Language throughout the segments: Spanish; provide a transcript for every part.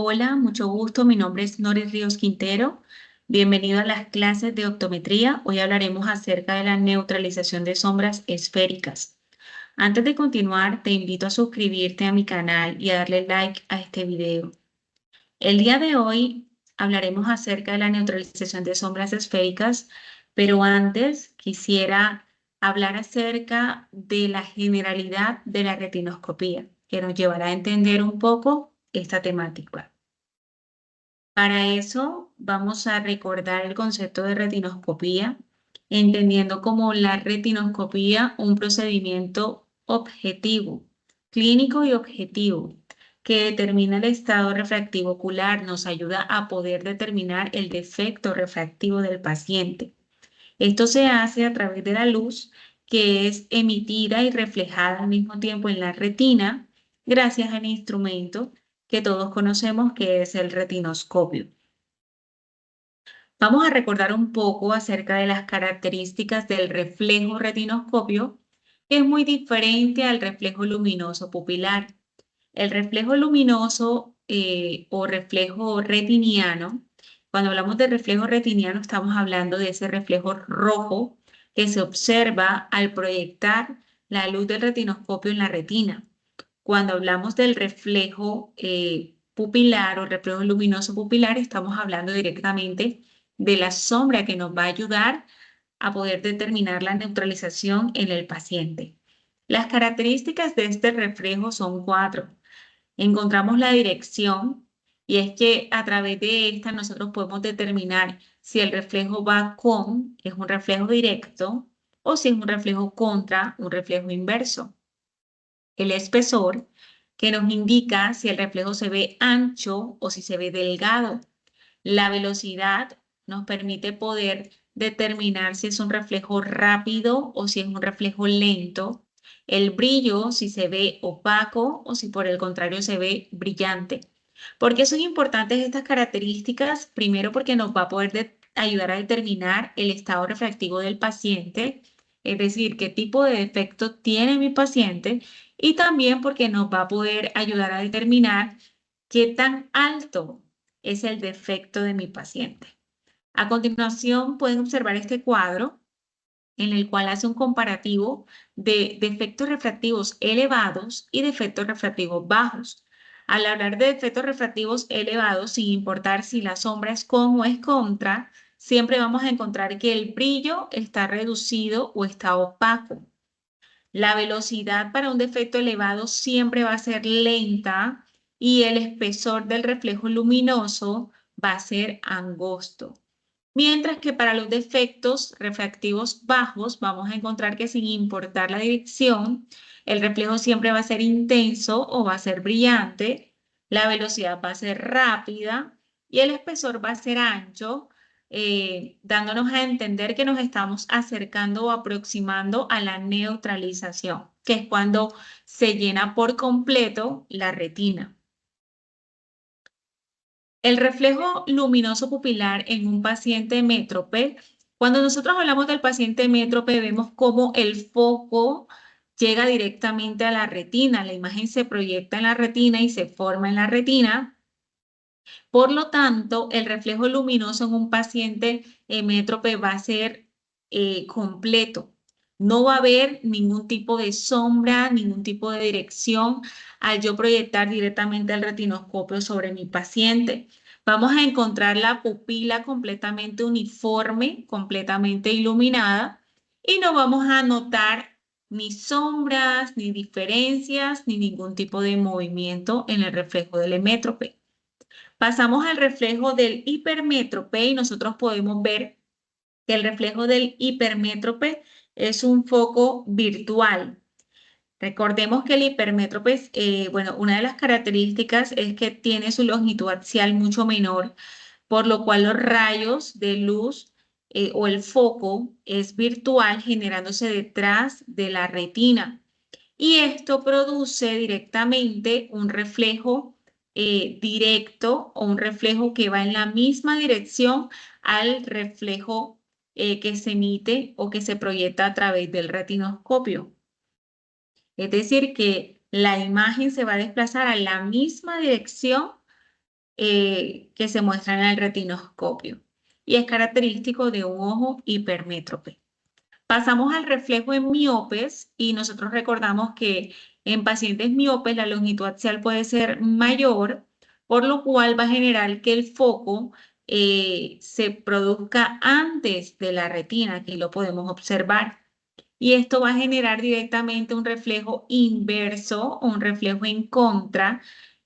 Hola, mucho gusto. Mi nombre es Noris Ríos Quintero. Bienvenido a las clases de optometría. Hoy hablaremos acerca de la neutralización de sombras esféricas. Antes de continuar, te invito a suscribirte a mi canal y a darle like a este video. El día de hoy hablaremos acerca de la neutralización de sombras esféricas, pero antes quisiera hablar acerca de la generalidad de la retinoscopía, que nos llevará a entender un poco esta temática. Para eso vamos a recordar el concepto de retinoscopía, entendiendo como la retinoscopía un procedimiento objetivo, clínico y objetivo, que determina el estado refractivo ocular, nos ayuda a poder determinar el defecto refractivo del paciente. Esto se hace a través de la luz que es emitida y reflejada al mismo tiempo en la retina, gracias al instrumento que todos conocemos que es el retinoscopio. Vamos a recordar un poco acerca de las características del reflejo retinoscopio, que es muy diferente al reflejo luminoso pupilar. El reflejo luminoso o reflejo retiniano, cuando hablamos de reflejo retiniano estamos hablando de ese reflejo rojo que se observa al proyectar la luz del retinoscopio en la retina. Cuando hablamos del reflejo pupilar o reflejo luminoso pupilar, estamos hablando directamente de la sombra que nos va a ayudar a poder determinar la neutralización en el paciente. Las características de este reflejo son 4. Encontramos la dirección y es que a través de esta nosotros podemos determinar si el reflejo va con, es un reflejo directo, o si es un reflejo contra, un reflejo inverso. El espesor, que nos indica si el reflejo se ve ancho o si se ve delgado. La velocidad nos permite poder determinar si es un reflejo rápido o si es un reflejo lento. El brillo, si se ve opaco o si por el contrario se ve brillante. ¿Por qué son importantes estas características? Primero porque nos va a poder ayudar a determinar el estado refractivo del paciente, es decir, qué tipo de defecto tiene mi paciente, y también porque nos va a poder ayudar a determinar qué tan alto es el defecto de mi paciente. A continuación pueden observar este cuadro en el cual hace un comparativo de defectos refractivos elevados y defectos refractivos bajos. Al hablar de defectos refractivos elevados, sin importar si la sombra es con o es contra, siempre vamos a encontrar que el brillo está reducido o está opaco. La velocidad para un defecto elevado siempre va a ser lenta y el espesor del reflejo luminoso va a ser angosto. Mientras que para los defectos refractivos bajos vamos a encontrar que sin importar la dirección, el reflejo siempre va a ser intenso o va a ser brillante, la velocidad va a ser rápida y el espesor va a ser ancho, dándonos a entender que nos estamos acercando o aproximando a la neutralización, que es cuando se llena por completo la retina. El reflejo luminoso pupilar en un paciente métrope, cuando nosotros hablamos del paciente métrope, vemos cómo el foco llega directamente a la retina, la imagen se proyecta en la retina y se forma en la retina. Por lo tanto, el reflejo luminoso en un paciente métrope va a ser completo. No va a haber ningún tipo de sombra, ningún tipo de dirección al yo proyectar directamente el retinoscopio sobre mi paciente. Vamos a encontrar la pupila completamente uniforme, completamente iluminada y no vamos a notar ni sombras, ni diferencias, ni ningún tipo de movimiento en el reflejo del hemétrope. Pasamos al reflejo del hipermétrope y nosotros podemos ver que el reflejo del hipermétrope es un foco virtual. Recordemos que el hipermétrope, bueno, una de las características es que tiene su longitud axial mucho menor, por lo cual los rayos de luz o el foco es virtual generándose detrás de la retina. Y esto produce directamente un reflejo directo o un reflejo que va en la misma dirección al reflejo que se emite o que se proyecta a través del retinoscopio. Es decir, que la imagen se va a desplazar a la misma dirección que se muestran en el retinoscopio y es característico de un ojo hipermétrope. Pasamos al reflejo en miopes y nosotros recordamos que en pacientes miopes la longitud axial puede ser mayor, por lo cual va a generar que el foco se produzca antes de la retina, aquí lo podemos observar. Y esto va a generar directamente un reflejo inverso o un reflejo en contra.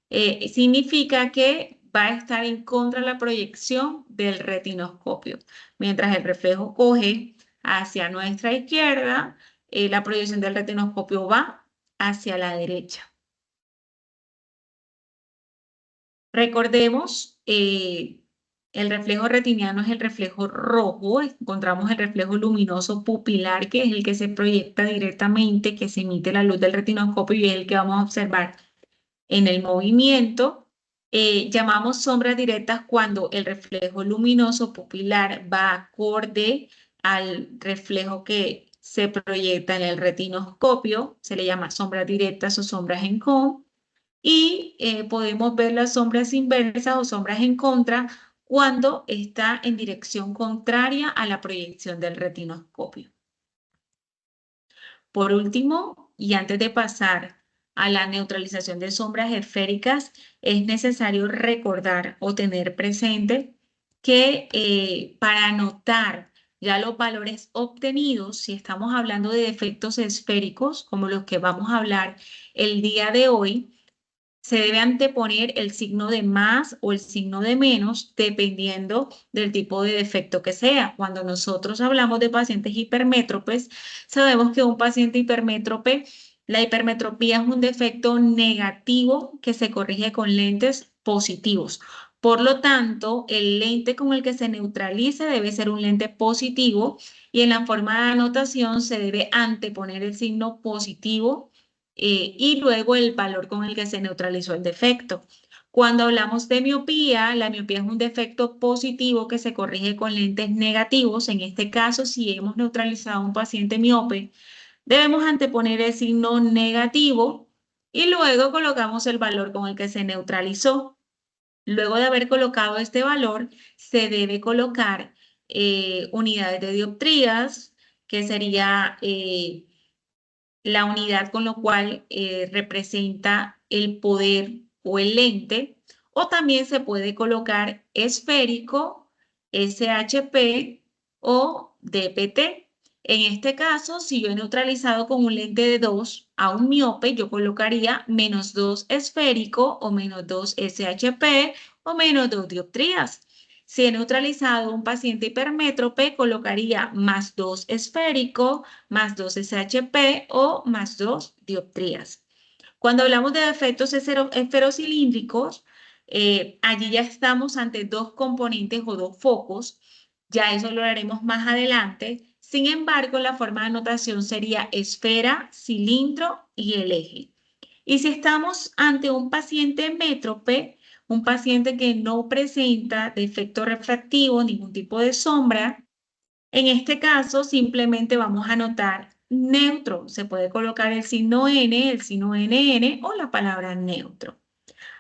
Significa que va a estar en contra de la proyección del retinoscopio. Mientras el reflejo coge hacia nuestra izquierda, la proyección del retinoscopio va hacia la derecha. Recordemos, el reflejo retiniano es el reflejo rojo, encontramos el reflejo luminoso pupilar, que es el que se proyecta directamente, que se emite la luz del retinoscopio y es el que vamos a observar en el movimiento. Llamamos sombras directas cuando el reflejo luminoso pupilar va acorde al reflejo que se proyecta en el retinoscopio, se le llama sombras directas o sombras en cone. Y podemos ver las sombras inversas o sombras en contra cuando está en dirección contraria a la proyección del retinoscopio. Por último, y antes de pasar a la neutralización de sombras esféricas, es necesario recordar o tener presente que para anotar ya los valores obtenidos, si estamos hablando de efectos esféricos, como los que vamos a hablar el día de hoy, se debe anteponer el signo de más o el signo de menos dependiendo del tipo de defecto que sea. Cuando nosotros hablamos de pacientes hipermétropes, sabemos que un paciente hipermétrope, la hipermetropía es un defecto negativo que se corrige con lentes positivos. Por lo tanto, el lente con el que se neutralice debe ser un lente positivo y en la forma de anotación se debe anteponer el signo positivo y luego el valor con el que se neutralizó el defecto. Cuando hablamos de miopía, la miopía es un defecto positivo que se corrige con lentes negativos. En este caso, si hemos neutralizado a un paciente miope, debemos anteponer el signo negativo y luego colocamos el valor con el que se neutralizó. Luego de haber colocado este valor, se debe colocar unidades de dioptrías, que sería la unidad con lo cual representa el poder o el lente, o también se puede colocar esférico, SHP o DPT. En este caso, si yo he neutralizado con un lente de 2 a un miope, yo colocaría -2 esférico o -2 SHP o -2 dioptrías. Si he neutralizado un paciente hipermétrope, colocaría +2 esférico, +2 SHP o +2 dioptrías. Cuando hablamos de defectos esferocilíndricos, allí ya estamos ante dos componentes o dos focos. Ya eso lo haremos más adelante. Sin embargo, la forma de anotación sería esfera, cilindro y el eje. Y si estamos ante un paciente métrope, un paciente que no presenta defecto refractivo, ningún tipo de sombra, en este caso simplemente vamos a anotar neutro. Se puede colocar el signo N, el signo NN o la palabra neutro.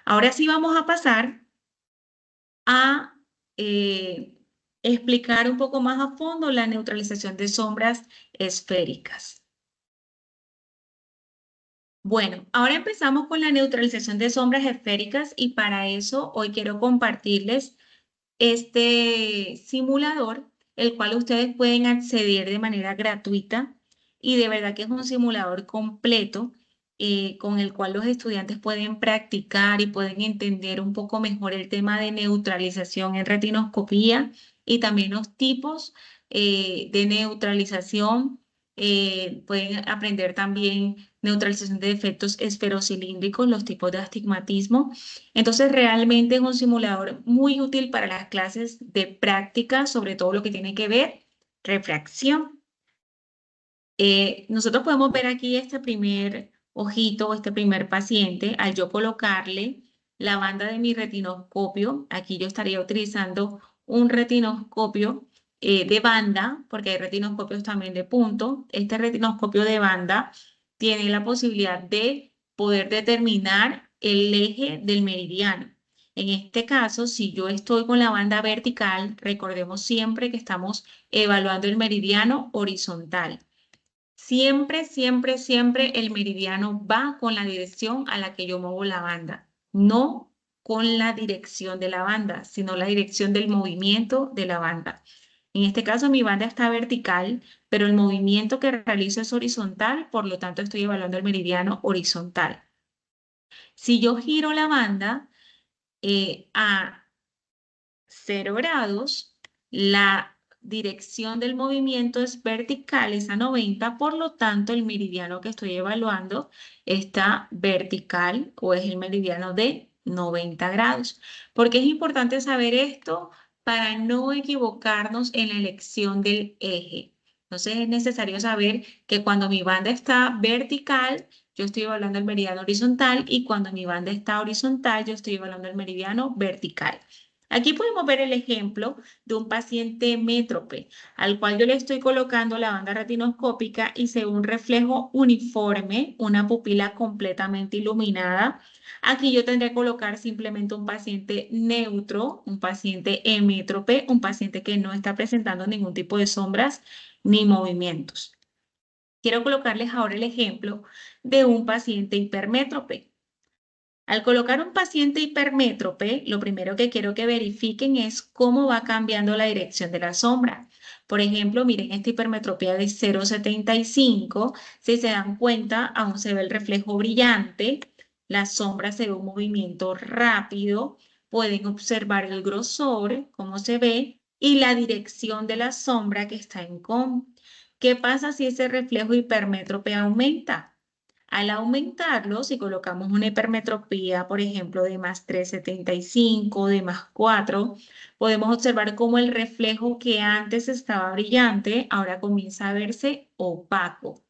Ahora sí vamos a pasar a explicar un poco más a fondo la neutralización de sombras esféricas. Bueno, ahora empezamos con la neutralización de sombras esféricas y para eso hoy quiero compartirles este simulador, el cual ustedes pueden acceder de manera gratuita y de verdad que es un simulador completo con el cual los estudiantes pueden practicar y pueden entender un poco mejor el tema de neutralización en retinoscopía y también los tipos de neutralización. Pueden aprender también neutralización de defectos esferocilíndricos, los tipos de astigmatismo. Entonces, realmente es un simulador muy útil para las clases de práctica, sobre todo lo que tiene que ver refracción. Nosotros podemos ver aquí este primer ojito, este primer paciente, al yo colocarle la banda de mi retinoscopio, aquí yo estaría utilizando un retinoscopio de banda, porque hay retinoscopios también de punto. Este retinoscopio de banda tiene la posibilidad de poder determinar el eje del meridiano. En este caso, si yo estoy con la banda vertical, recordemos siempre que estamos evaluando el meridiano horizontal. Siempre, siempre, siempre el meridiano va con la dirección a la que yo muevo la banda, no con la dirección de la banda, sino la dirección del movimiento de la banda. En este caso mi banda está vertical, pero el movimiento que realizo es horizontal, por lo tanto estoy evaluando el meridiano horizontal. Si yo giro la banda a 0 grados, la dirección del movimiento es vertical, es a 90, por lo tanto el meridiano que estoy evaluando está vertical o es el meridiano de 90 grados. ¿Por qué es importante saber esto? Para no equivocarnos en la elección del eje. Entonces es necesario saber que cuando mi banda está vertical, yo estoy evaluando el meridiano horizontal y cuando mi banda está horizontal, yo estoy evaluando el meridiano vertical. Aquí podemos ver el ejemplo de un paciente métrope, al cual yo le estoy colocando la banda retinoscópica y se ve un reflejo uniforme, una pupila completamente iluminada. Aquí yo tendré que colocar simplemente un paciente neutro, un paciente emétrope, un paciente que no está presentando ningún tipo de sombras ni movimientos. Quiero colocarles ahora el ejemplo de un paciente hipermétrope. Al colocar un paciente hipermétrope, lo primero que quiero que verifiquen es cómo va cambiando la dirección de la sombra. Por ejemplo, miren esta hipermetropía de 0,75. Si se dan cuenta, aún se ve el reflejo brillante. La sombra se ve un movimiento rápido. Pueden observar el grosor, cómo se ve, y la dirección de la sombra que está en con. ¿Qué pasa si ese reflejo hipermétrope aumenta? Al aumentarlo, si colocamos una hipermetropía, por ejemplo, de más 3,75, de más 4, podemos observar cómo el reflejo que antes estaba brillante, ahora comienza a verse opaco.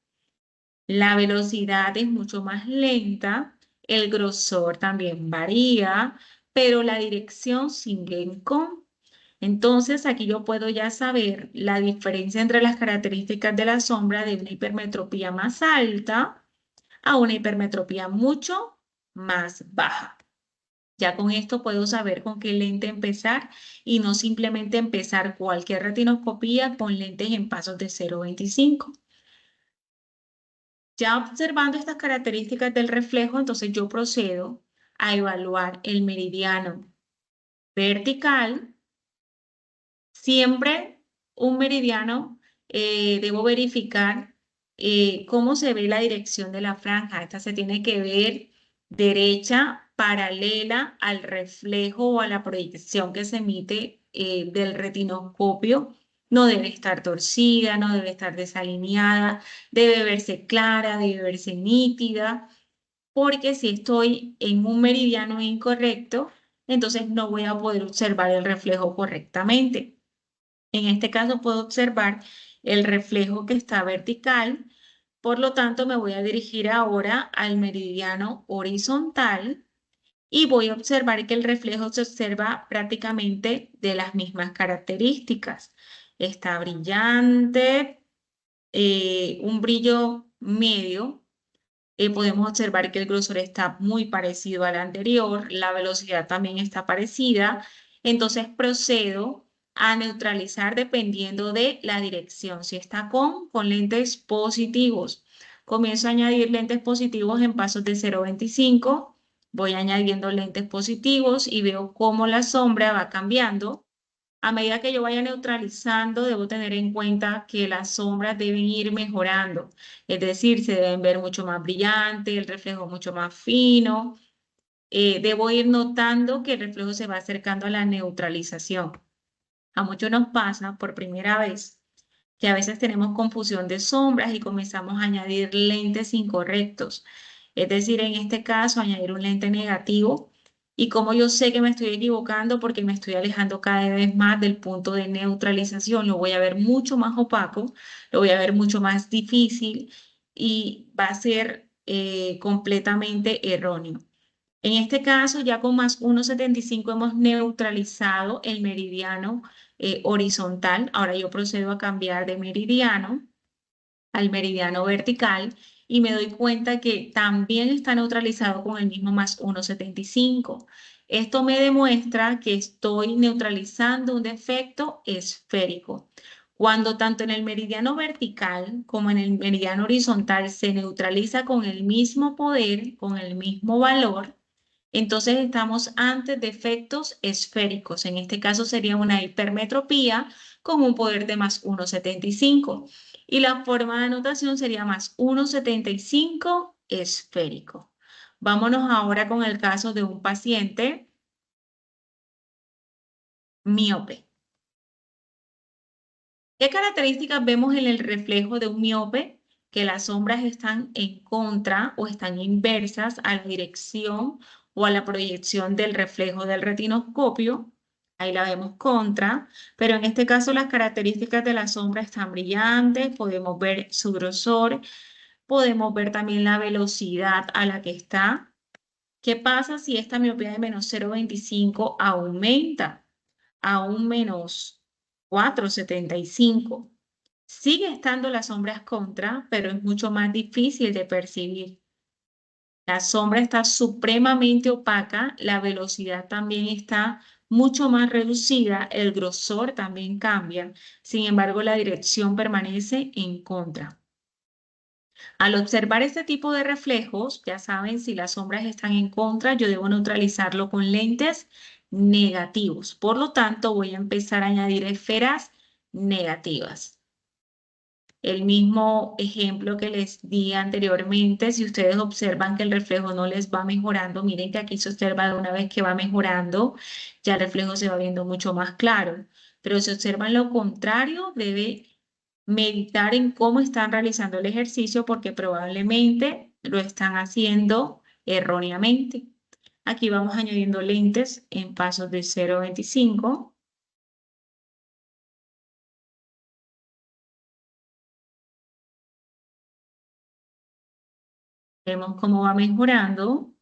La velocidad es mucho más lenta, el grosor también varía, pero la dirección sigue en con. Entonces, aquí yo puedo ya saber la diferencia entre las características de la sombra de una hipermetropía más alta a una hipermetropía mucho más baja. Ya con esto puedo saber con qué lente empezar y no simplemente empezar cualquier retinoscopía con lentes en pasos de 0,25. Ya observando estas características del reflejo, entonces yo procedo a evaluar el meridiano vertical. Siempre un meridiano, debo verificar cómo se ve la dirección de la franja. Esta se tiene que ver derecha, paralela al reflejo o a la proyección que se emite del retinoscopio. No debe estar torcida, no debe estar desalineada, debe verse clara, debe verse nítida, porque si estoy en un meridiano incorrecto, entonces no voy a poder observar el reflejo correctamente. En este caso puedo observar el reflejo que está vertical, por lo tanto me voy a dirigir ahora al meridiano horizontal y voy a observar que el reflejo se observa prácticamente de las mismas características. Está brillante, un brillo medio. Podemos observar que el grosor está muy parecido al anterior, la velocidad también está parecida, entonces procedo a neutralizar dependiendo de la dirección. Si está con lentes positivos, comienzo a añadir lentes positivos en pasos de 0,25, voy añadiendo lentes positivos y veo cómo la sombra va cambiando. A medida que yo vaya neutralizando, debo tener en cuenta que las sombras deben ir mejorando, es decir, se deben ver mucho más brillantes, el reflejo mucho más fino. Debo ir notando que el reflejo se va acercando a la neutralización. A muchos nos pasa por primera vez que a veces tenemos confusión de sombras y comenzamos a añadir lentes incorrectos. Es decir, en este caso, añadir un lente negativo. Y como yo sé que me estoy equivocando porque me estoy alejando cada vez más del punto de neutralización, lo voy a ver mucho más opaco, lo voy a ver mucho más difícil y va a ser completamente erróneo. En este caso, ya con más 1,75 hemos neutralizado el meridiano horizontal. Ahora yo procedo a cambiar de meridiano al meridiano vertical y me doy cuenta que también está neutralizado con el mismo más 1,75. Esto me demuestra que estoy neutralizando un defecto esférico. Cuando tanto en el meridiano vertical como en el meridiano horizontal se neutraliza con el mismo poder, con el mismo valor, entonces estamos ante defectos esféricos. En este caso sería una hipermetropía con un poder de más 1,75. Y la forma de anotación sería más 1,75 esférico. Vámonos ahora con el caso de un paciente miope. ¿Qué características vemos en el reflejo de un miope? Que las sombras están en contra o están inversas a la dirección o a la proyección del reflejo del retinoscopio. Ahí la vemos contra, pero en este caso las características de la sombra están brillantes, podemos ver su grosor, podemos ver también la velocidad a la que está. ¿Qué pasa si esta miopía de menos 0,25 aumenta a un menos 4,75? Sigue estando las sombras contra, pero es mucho más difícil de percibir. La sombra está supremamente opaca, la velocidad también está mucho más reducida, el grosor también cambia, sin embargo la dirección permanece en contra. Al observar este tipo de reflejos, ya saben, si las sombras están en contra, yo debo neutralizarlo con lentes negativos. Por lo tanto, voy a empezar a añadir esferas negativas. El mismo ejemplo que les di anteriormente, si ustedes observan que el reflejo no les va mejorando, miren que aquí se observa de una vez que va mejorando, ya el reflejo se va viendo mucho más claro. Pero si observan lo contrario, debe meditar en cómo están realizando el ejercicio porque probablemente lo están haciendo erróneamente. Aquí vamos añadiendo lentes en pasos de 0,25. Vemos cómo va mejorando.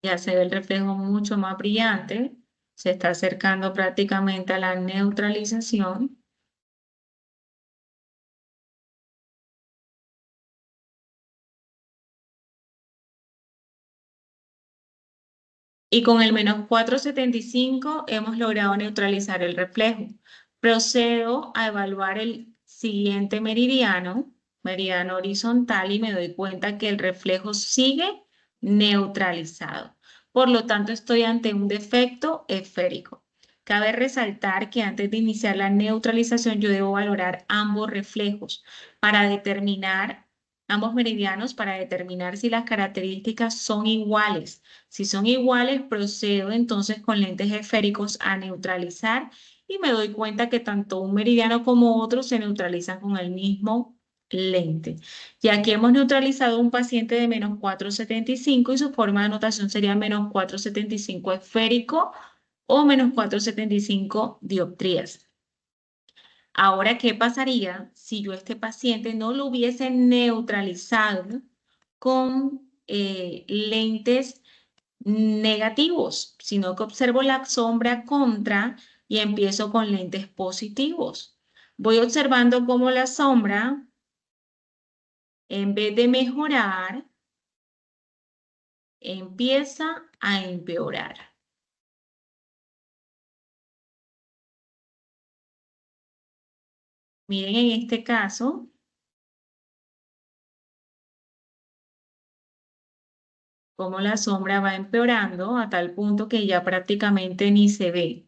Ya se ve el reflejo mucho más brillante, se está acercando prácticamente a la neutralización. Y con el menos 4,75 hemos logrado neutralizar el reflejo. Procedo a evaluar el siguiente meridiano, meridiano horizontal, y me doy cuenta que el reflejo sigue neutralizado. Por lo tanto, estoy ante un defecto esférico. Cabe resaltar que antes de iniciar la neutralización, yo debo valorar ambos reflejos para determinar, ambos meridianos, para determinar si las características son iguales. Si son iguales, procedo entonces con lentes esféricos a neutralizar y me doy cuenta que tanto un meridiano como otro se neutralizan con el mismo lente. Y aquí hemos neutralizado un paciente de menos 4,75 y su forma de anotación sería menos 4,75 esférico o menos 4,75 dioptrías. Ahora, ¿qué pasaría si yo a este paciente no lo hubiese neutralizado con lentes negativos, sino que observo la sombra contra y empiezo con lentes positivos? Voy observando cómo la sombra, en vez de mejorar, empieza a empeorar. Miren en este caso cómo la sombra va empeorando a tal punto que ya prácticamente ni se ve.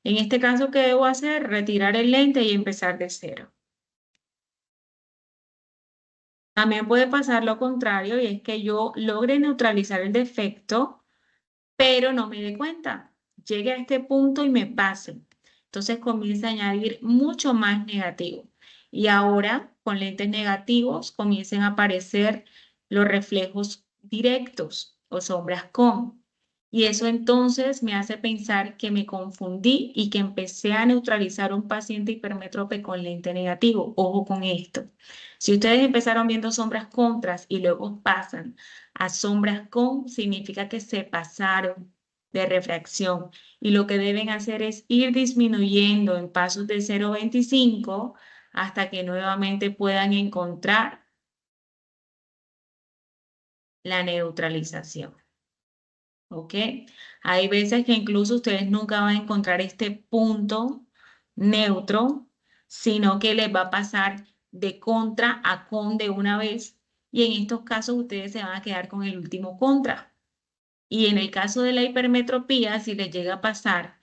En este caso, ¿qué debo hacer? Retirar el lente y empezar de cero. También puede pasar lo contrario y es que yo logre neutralizar el defecto, pero no me dé cuenta. Llegue a este punto y me pase. Entonces comienza a añadir mucho más negativo. Y ahora, con lentes negativos, comiencen a aparecer los reflejos directos o sombras con. Y eso entonces me hace pensar que me confundí y que empecé a neutralizar un paciente hipermétrope con lente negativo. Ojo con esto. Si ustedes empezaron viendo sombras contras y luego pasan a sombras con, significa que se pasaron de refracción. Y lo que deben hacer es ir disminuyendo en pasos de 0,25 hasta que nuevamente puedan encontrar la neutralización. ¿Ok? Hay veces que incluso ustedes nunca van a encontrar este punto neutro, sino que les va a pasar de contra a con de una vez. Y en estos casos ustedes se van a quedar con el último contra. Y en el caso de la hipermetropía, si les llega a pasar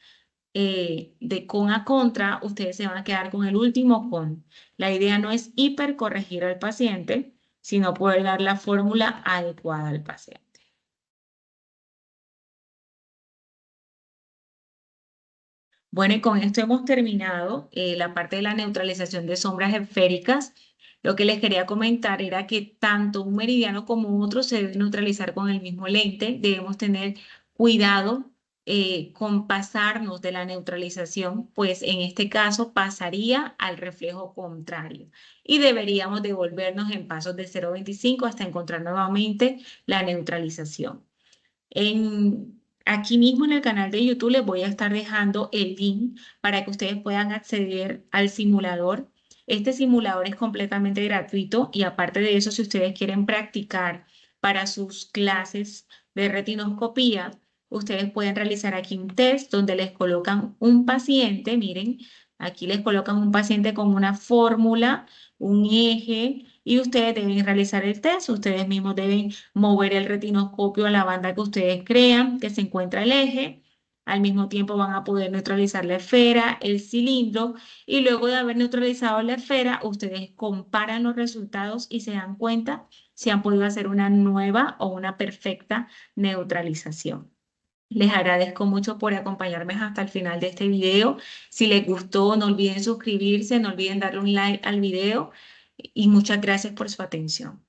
de con a contra, ustedes se van a quedar con el último con. La idea no es hipercorregir al paciente, sino poder dar la fórmula adecuada al paciente. Bueno, y con esto hemos terminado la parte de la neutralización de sombras esféricas. Lo que les quería comentar era que tanto un meridiano como otro se deben neutralizar con el mismo lente. Debemos tener cuidado con pasarnos de la neutralización, pues en este caso pasaría al reflejo contrario y deberíamos devolvernos en pasos de 0,25 hasta encontrar nuevamente la neutralización. Aquí mismo en el canal de YouTube les voy a estar dejando el link para que ustedes puedan acceder al simulador. Este simulador es completamente gratuito y aparte de eso, si ustedes quieren practicar para sus clases de retinoscopía, ustedes pueden realizar aquí un test donde les colocan un paciente, miren, aquí les colocan un paciente con una fórmula, un eje y ustedes deben realizar el test. Ustedes mismos deben mover el retinoscopio a la banda que ustedes crean que se encuentra el eje. Al mismo tiempo van a poder neutralizar la esfera, el cilindro y luego de haber neutralizado la esfera, ustedes comparan los resultados y se dan cuenta si han podido hacer una nueva o una perfecta neutralización. Les agradezco mucho por acompañarme hasta el final de este video. Si les gustó, no olviden suscribirse, no olviden darle un like al video y muchas gracias por su atención.